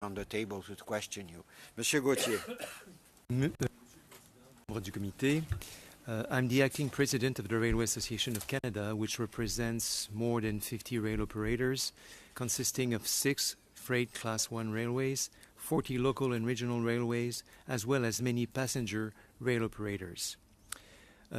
on the table to question you. Monsieur Gauthier. Membre du comité. I'm the acting president of the Railway Association of Canada, which represents more than 50 rail operators, consisting of 6 freight Class 1 railways, 40 local and regional railways, as well as many passenger rail operators.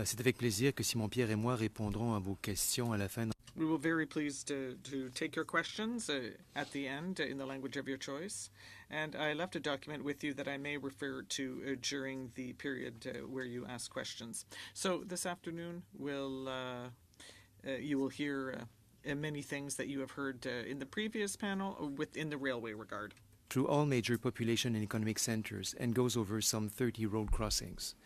C'est avec plaisir que Simon-Pierre et moi répondrons à vos questions à la fin. We will be very pleased to take your questions at the end in the language of your choice. And I left a document with you that I may refer to during the period where you ask questions. So this afternoon, you will hear many things that you have heard in the previous panel within the railway regard. Through all major population and economic centers and goes over some 30 road crossings.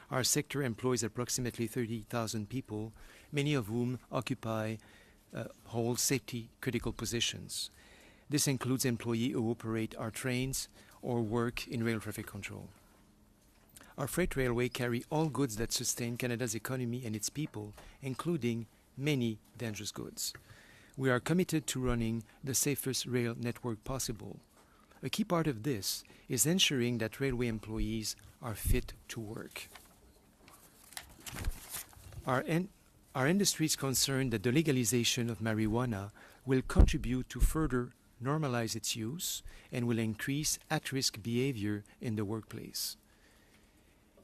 Our sector employs approximately 30,000 people, many of whom hold safety-critical positions. This includes employees who operate our trains or work in rail traffic control. Our freight railway carry all goods that sustain Canada's economy and its people, including many dangerous goods. We are committed to running the safest rail network possible. A key part of this is ensuring that railway employees are fit to work. Our industry is concerned that the legalization of marijuana will contribute to further normalize its use and will increase at-risk behavior in the workplace.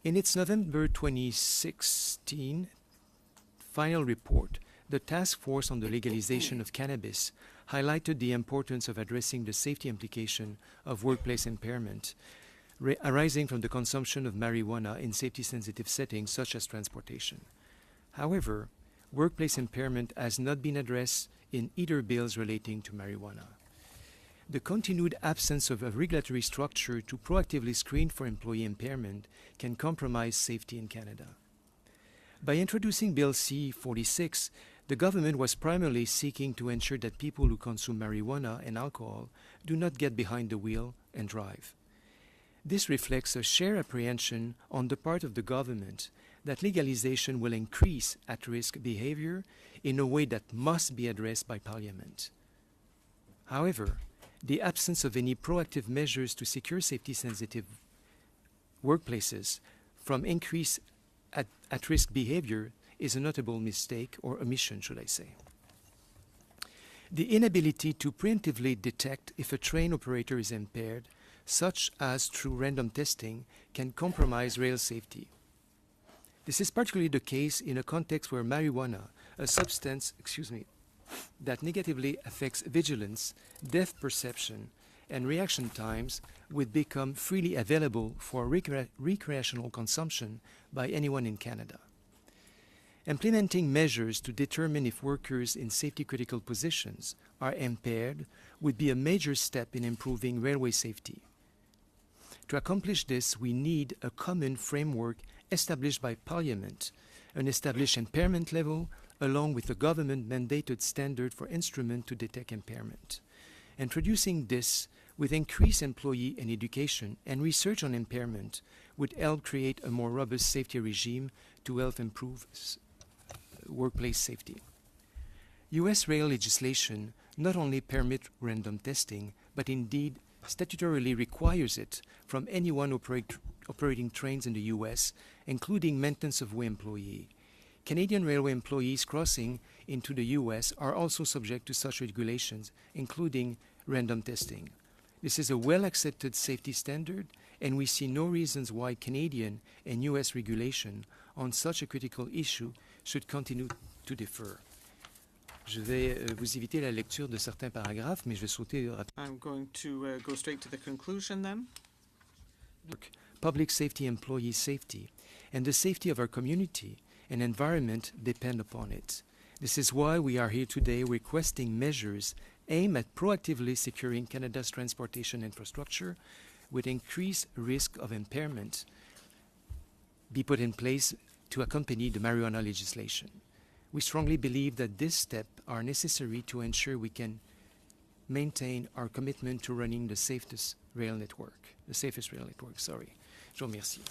In its November 2016 final report, the Task Force on the Legalization of Cannabis highlighted the importance of addressing the safety implication of workplace impairment arising from the consumption of marijuana in safety-sensitive settings such as transportation. However, workplace impairment has not been addressed in either bills relating to marijuana. The continued absence of a regulatory structure to proactively screen for employee impairment can compromise safety in Canada. By introducing Bill C-46, the government was primarily seeking to ensure that people who consume marijuana and alcohol do not get behind the wheel and drive. This reflects a shared apprehension on the part of the government that legalization will increase at-risk behavior in a way that must be addressed by Parliament. However, the absence of any proactive measures to secure safety-sensitive workplaces from increased at-risk behavior is a notable mistake, or omission, should I say. The inability to preemptively detect if a train operator is impaired, such as through random testing, can compromise rail safety. This is particularly the case in a context where marijuana, a substance, that negatively affects vigilance, depth perception, and reaction times, would become freely available for recreational consumption by anyone in Canada. Implementing measures to determine if workers in safety-critical positions are impaired would be a major step in improving railway safety. To accomplish this, we need a common framework established by Parliament, an established impairment level, along with a government-mandated standard for instruments to detect impairment. Introducing this with increased employee and education and research on impairment would help create a more robust safety regime to help improve workplace safety. U.S. rail legislation not only permits random testing, but indeed statutorily requires it from anyone operating trains in the U.S., including maintenance of way employee. Canadian railway employees crossing into the U.S. are also subject to such regulations, including random testing. This is a well-accepted safety standard, and we see no reasons why Canadian and U.S. regulation on such a critical issue should continue to differ. Je vais vous éviter la lecture de certains paragraphes, mais je vais sauter rapidement. I'm going to go straight to the conclusion then. Public safety, employee safety, and the safety of our community and environment depend upon it. This is why we are here today requesting measures aimed at proactively securing Canada's transportation infrastructure with increased risk of impairment be put in place to accompany the marijuana legislation. We strongly believe that these steps are necessary to ensure we can maintain our commitment to running the safest rail network. Je vous remercie.